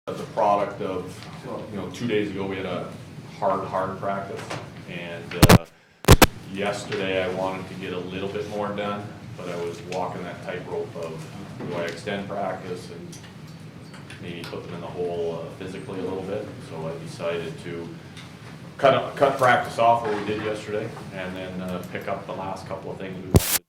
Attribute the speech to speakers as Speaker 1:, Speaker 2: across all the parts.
Speaker 1: As a product of, 2 days ago we had a hard practice, and yesterday I wanted to get a little bit more done, but I was walking that tightrope of do I extend practice and maybe put them in the hole physically a little bit. So I decided to cut practice off where we did yesterday, and then pick up the last couple of things we wanted to do.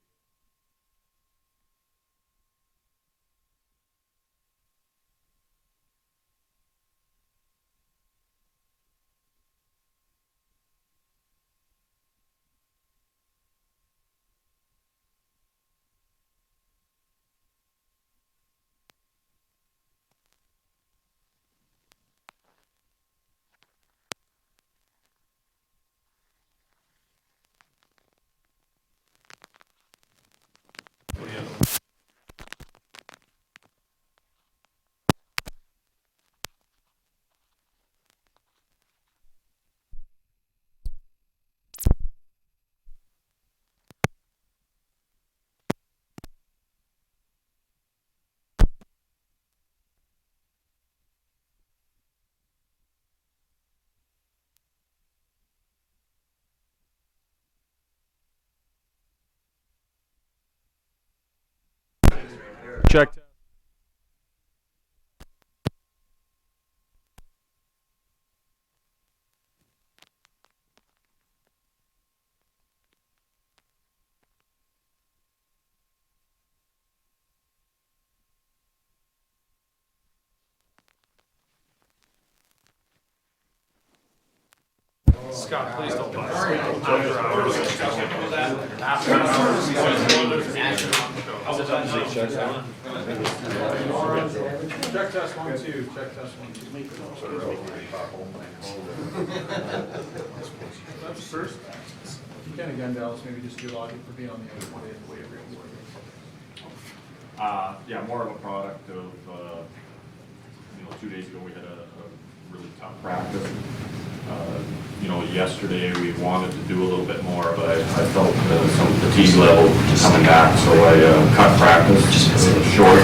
Speaker 2: Check.
Speaker 3: Scott, please don't buy us.
Speaker 4: Check test 1 2. Check test 1 2. That's first. You can again, Dallas. Maybe just your logic for being on the other way everyone's working.
Speaker 1: Yeah, more of a product of 2 days ago we had a really tough practice. Yesterday we wanted to do a little bit more, but I felt some fatigue level coming back, so I cut practice short.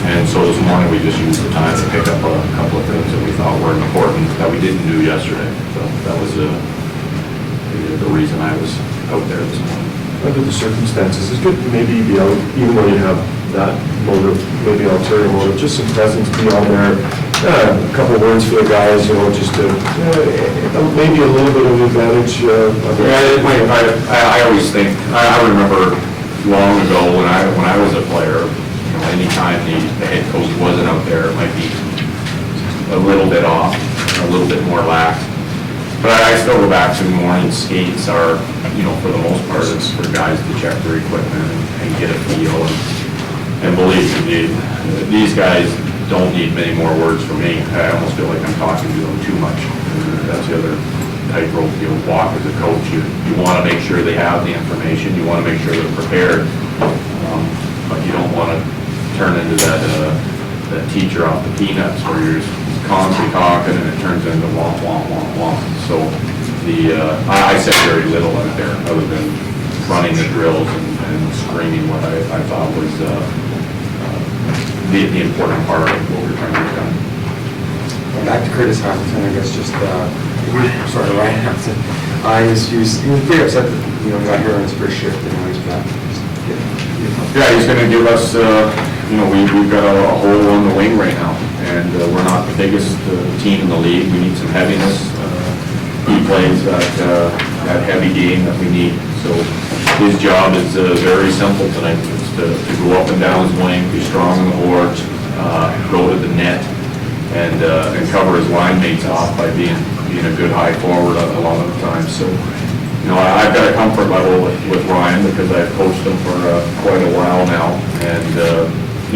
Speaker 1: And so this morning we just used the time to pick up a couple of things that we thought were important that we didn't do yesterday. So that was the reason I was out there this morning.
Speaker 5: Under the circumstances, it's good to maybe be out, even though you have that motive, maybe ulterior motive, just some presence, be on there, a couple of words for the guys, just to, maybe a little bit of advantage.
Speaker 1: I always think, I remember long ago when I was a player, anytime the head coach wasn't out there, it might be a little bit off, a little bit more lax. But I still go back to morning skates are, for the most part, it's for guys to check their equipment and get a feel. And believe me, these guys don't need many more words from me. I almost feel like I'm talking to them too much. That's the other tightrope you walk as a coach. You want to make sure they have the information. You want to make sure they're prepared. But you don't want to turn into that teacher off the peanuts where you're just constantly talking and it turns into womp, womp, womp, womp. So I said very little out there other than running the drills and screaming what I thought was the important part of what we're trying to get done.
Speaker 6: Back to Curtis Hamilton, I guess Ryan Hamilton. He was pretty upset that he got here on his first shift and now he's back.
Speaker 1: Yeah, he's going to give us, we've got a hole on the wing right now, and we're not the biggest team in the league. We need some heaviness. He plays that heavy game that we need. So his job is very simple tonight. It's to go up and down his wing, be strong on the boards, go to the net, and cover his line mates off by being a good high forward a lot of the time. So, I've got a comfort level with Ryan because I've coached him for quite a while now, and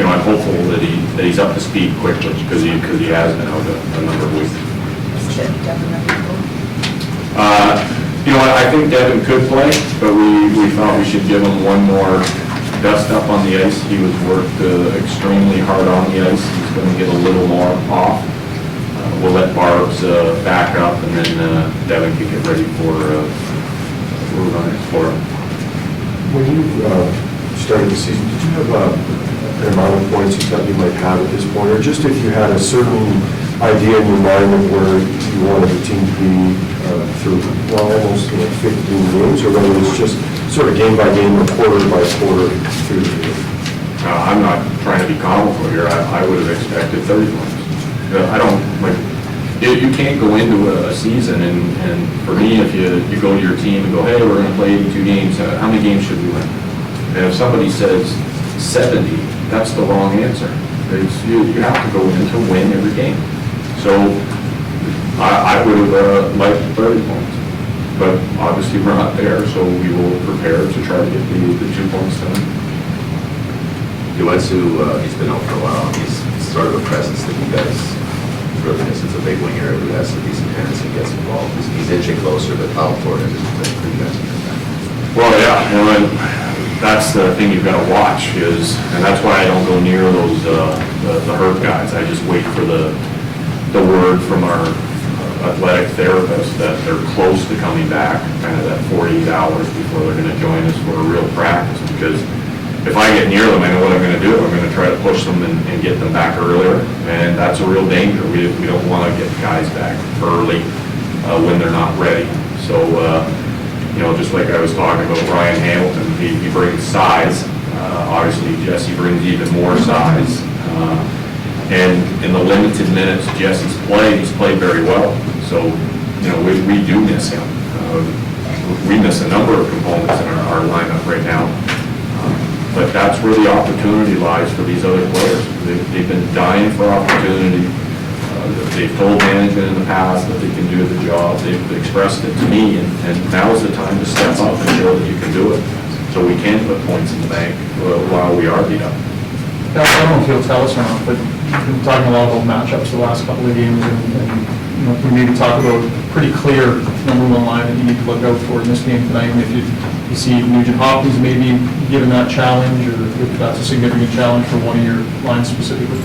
Speaker 1: I'm hopeful that he's up to speed quickly because he has been out a number of weeks. I think Devin could play, but we thought we should give him one more dust up on the ice. He was worked extremely hard on the ice. He's going to get a little more off. We'll let Barbs back up, and then Devin can get ready for him.
Speaker 5: When you started the season, did you have an amount of points you thought you might have at this point, or just if you had a certain idea in your mind of where you wanted the team to be through, well, almost 15 games, or whether it's just sort of game by game or quarter by quarter through the year?
Speaker 1: I'm not trying to be comical here, I would have expected 30 points. I don't, like, you can't go into a season, and for me, if you go to your team and go, hey, we're gonna play 82 games, how many games should we win? And if somebody says 70, that's the wrong answer. You have to go in to win every game. So I would have liked 30 points, but obviously we're not there, so we will prepare to try to get the 2 points done.
Speaker 2: He's been out for a while. He's sort of a presence that you guys really miss. It's a big winger who has some decent hands and gets involved. He's inching closer, but how important is it for you guys?
Speaker 1: Well, yeah, and that's the thing you've got to watch is, and that's why I don't go near those, the hurt guys. I just wait for the word from our athletic therapist that they're close to coming back, kind of that 48 hours before they're going to join us for a real practice. Because if I get near them, I know what I'm going to do. I'm going to try to push them and get them back earlier, and that's a real danger. We don't want to get guys back early when they're not ready. So, you know, just like I was talking about Ryan Hamilton, he brings size. Obviously, Jesse brings even more size. And in the limited minutes Jesse's played, he's played very well. So, you know, we do miss him. We miss a number of components in our lineup right now. But that's where the opportunity lies for these other players. They've been dying for opportunity. They've told management in the past that they can do the job. They've expressed it to me, and now is the time to step up and show that you can do it. So we can put points in the bank while we are beat up.
Speaker 4: I don't know if you'll tell us or not, but you've been talking a lot about matchups the last couple of games, and you know, can we maybe talk about pretty clear number one line that you need to look out for in this game tonight? And if you see Nugent Hopkins maybe given that challenge, or if that's a significant challenge for one of your lines specifically?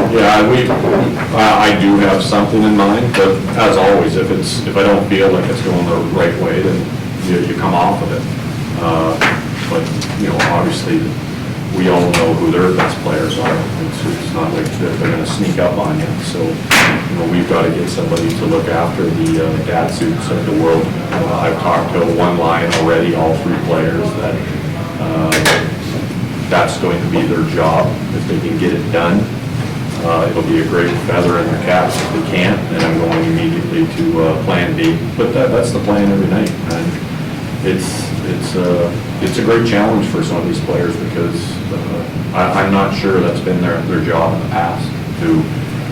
Speaker 1: Yeah, I do have something in mind, but as always, if I don't feel like it's going the right way, then you come off of it. But, you know, obviously, we all know who their best players are. It's not like they're going to sneak up on you. So, you know, we've got to get somebody to look after the Datsuits of the world. I've talked to one line already, all three players, that that's going to be their job. If they can get it done, it'll be a great feather in their caps. If they can't, then I'm going immediately to plan B. But that's the plan every night. And it's a great challenge for some of these players because I'm not sure that's been their job in the past, to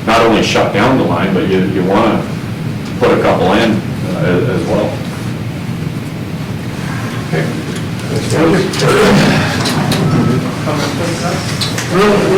Speaker 1: not only shut down the line, but you want to put a couple in as well.
Speaker 5: Thank you.